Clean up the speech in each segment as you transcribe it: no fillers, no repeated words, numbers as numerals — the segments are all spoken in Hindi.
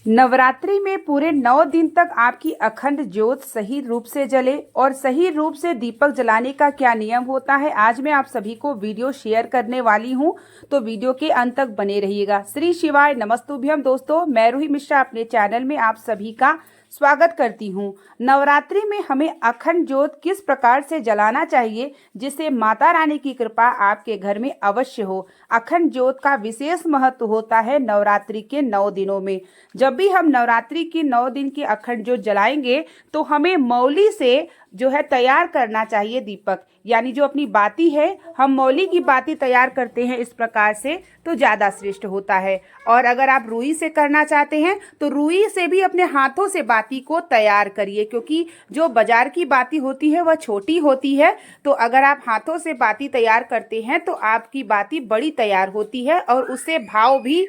नवरात्रि में पूरे 9 दिन तक आपकी अखंड ज्योत सही रूप से जले और सही रूप से दीपक जलाने का क्या नियम होता है, आज मैं आप सभी को वीडियो शेयर करने वाली हूं। तो वीडियो के अंत तक बने रहिएगा। श्री शिवाय नमस्तुभ्यम। दोस्तों, मैं रूही मिश्रा अपने चैनल में आप सभी का स्वागत करती हूं। नवरात्रि में हमें अखंड ज्योत किस प्रकार से जलाना चाहिए जिससे माता रानी की कृपा आपके घर में अवश्य हो। अखंड ज्योत का विशेष महत्व होता है नवरात्रि के 9 दिनों में। जब भी हम नवरात्रि की 9 दिन की अखंड ज्योत जलाएंगे तो हमें मौली से जो है तैयार करना चाहिए दीपक, यानी जो अपनी बाती है हम मौली की बाती तैयार करते हैं इस प्रकार से तो ज़्यादा श्रेष्ठ होता है। और अगर आप रुई से करना चाहते हैं तो रुई से भी अपने हाथों से बाती को तैयार करिए, क्योंकि जो बाजार की बाती होती है वह छोटी होती है। तो अगर आप हाथों से बाती तैयार करते हैं तो आपकी बाती बड़ी तैयार होती है और उससे भाव भी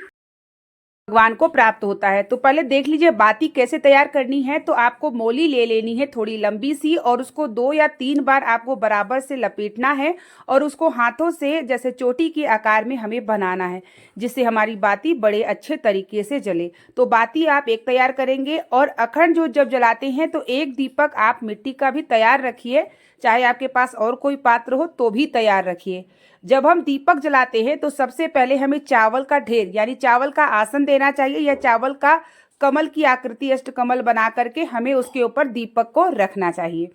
भगवान को प्राप्त होता है। तो पहले देख लीजिए बाती कैसे तैयार करनी है। तो आपको मोली ले लेनी है थोड़ी लंबी सी और उसको 2 या 3 बार आपको बराबर से लपेटना है और उसको हाथों से जैसे चोटी के आकार में हमें बनाना है जिससे हमारी बाती बड़े अच्छे तरीके से जले। तो बाती आप एक तैयार करेंगे और अखंड ज्योत जब जलाते हैं तो एक दीपक आप मिट्टी का भी तैयार रखिए, चाहे आपके पास और कोई पात्र हो तो भी तैयार रखिए। जब हम दीपक जलाते हैं तो सबसे पहले हमें चावल का ढेर यानी चावल का आसन देना चाहिए या चावल का कमल की आकृति अष्टकमल बना करके हमें उसके ऊपर दीपक को रखना चाहिए।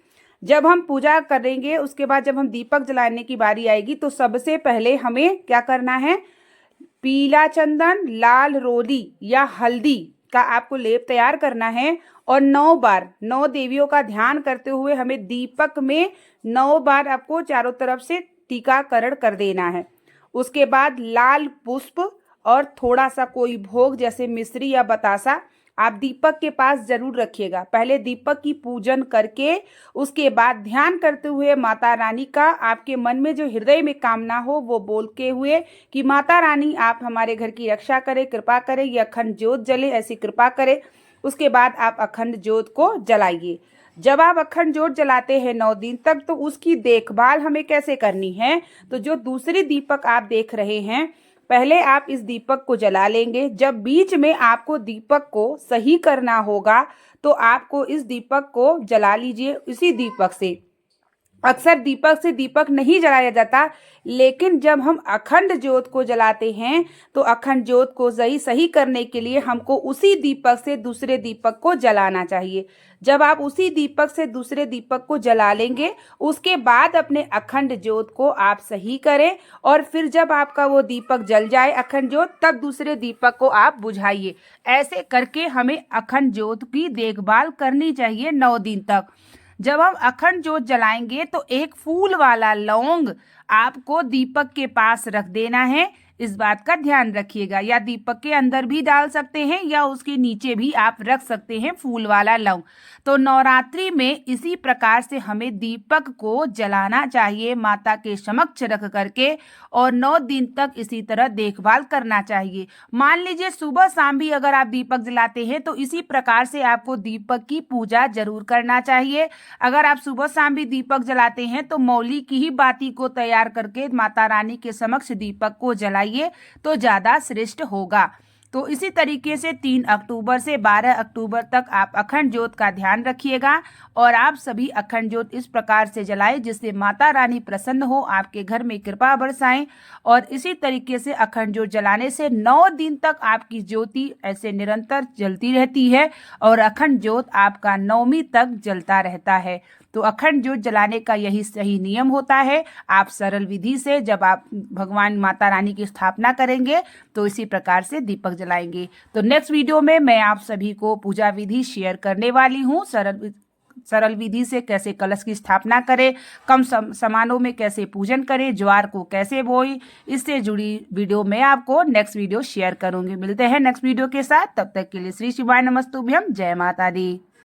जब हम पूजा करेंगे उसके बाद जब हम दीपक जलाने की बारी आएगी तो सबसे पहले हमें क्या करना है, पीला चंदन, लाल रोली या हल्दी का आपको लेप तैयार करना है और 9 बार 9 देवियों का ध्यान करते हुए हमें दीपक में 9 बार आपको चारों तरफ से टीकाकरण कर देना है। उसके बाद लाल पुष्प और थोड़ा सा कोई भोग जैसे मिश्री या बतासा आप दीपक के पास जरूर रखिएगा। पहले दीपक की पूजन करके उसके बाद ध्यान करते हुए माता रानी का आपके मन में जो हृदय में कामना हो वो बोल के हुए कि माता रानी आप हमारे घर की रक्षा करें, कृपा करें, ये अखंड ज्योत जले ऐसी कृपा करें। उसके बाद आप अखंड ज्योत को जलाइए। जब आप अखंड ज्योत जलाते हैं 9 दिन तक तो उसकी देखभाल हमें कैसे करनी है। तो जो दूसरी दीपक आप देख रहे हैं, पहले आप इस दीपक को जला लेंगे। जब बीच में आपको दीपक को सही करना होगा तो आपको इस दीपक को जला लीजिए इसी दीपक से। अक्सर दीपक से दीपक नहीं जलाया जाता, लेकिन जब हम अखंड ज्योत को जलाते हैं तो अखंड ज्योत को सही करने के लिए हमको उसी दीपक से दूसरे दीपक को जलाना चाहिए। जब आप उसी दीपक से दूसरे दीपक को जला लेंगे उसके बाद अपने अखंड ज्योत को आप सही करें और फिर जब आपका वो दीपक जल जाए अखंड ज्योत तब दूसरे दीपक को आप बुझाइए। ऐसे करके हमें अखंड ज्योत की देखभाल करनी चाहिए 9 दिन तक। जब हम अखंड ज्योत जलाएंगे तो एक फूल वाला लौंग आपको दीपक के पास रख देना है। इस बात का ध्यान रखिएगा, या दीपक के अंदर भी डाल सकते हैं या उसके नीचे भी आप रख सकते हैं फूल वाला लौंग। तो नवरात्रि में इसी प्रकार से हमें दीपक को जलाना चाहिए माता के समक्ष रख करके और 9 दिन तक इसी तरह देखभाल करना चाहिए। मान लीजिए सुबह शाम भी अगर आप दीपक जलाते हैं तो इसी प्रकार से आपको दीपक की पूजा जरूर करना चाहिए। अगर आप सुबह शाम भी दीपक जलाते हैं तो मौली की ही बाती को तैयार करके माता रानी के समक्ष दीपक को जलाइए तो ज़्यादा श्रेष्ठ होगा। तो इसी तरीके से 3 अक्टूबर से 12 अक्टूबर तक आप अखंड ज्योत का ध्यान रखिएगा और आप सभी अखंड ज्योत इस प्रकार से जलाएं जिससे माता रानी प्रसन्न हो, आपके घर में कृपा बरसाएं। और इसी तरीके से अखंड ज्योत जलाने से 9 दिन तक आपकी ज्योति ऐसे निरंतर जलती रहती है और अखंड ज्योत आपका 9वीं तक जलता रहता है। तो अखंड ज्योत जलाने का यही सही नियम होता है। आप सरल विधि से जब आप भगवान माता रानी की स्थापना करेंगे तो इसी प्रकार से दीपक जलाएंगे। तो नेक्स्ट वीडियो में मैं आप सभी को पूजा विधि शेयर करने वाली हूँ। सरल विधि से कैसे कलश की स्थापना करें, कम सामानों में कैसे पूजन करें, ज्वार को कैसे बोएं, इससे जुड़ी वीडियो मैं आपको नेक्स्ट वीडियो शेयर करूंगी। मिलते हैं नेक्स्ट वीडियो के साथ, तब तक के लिए श्री शिवाय नमस्तुभ्यम। जय माता दी।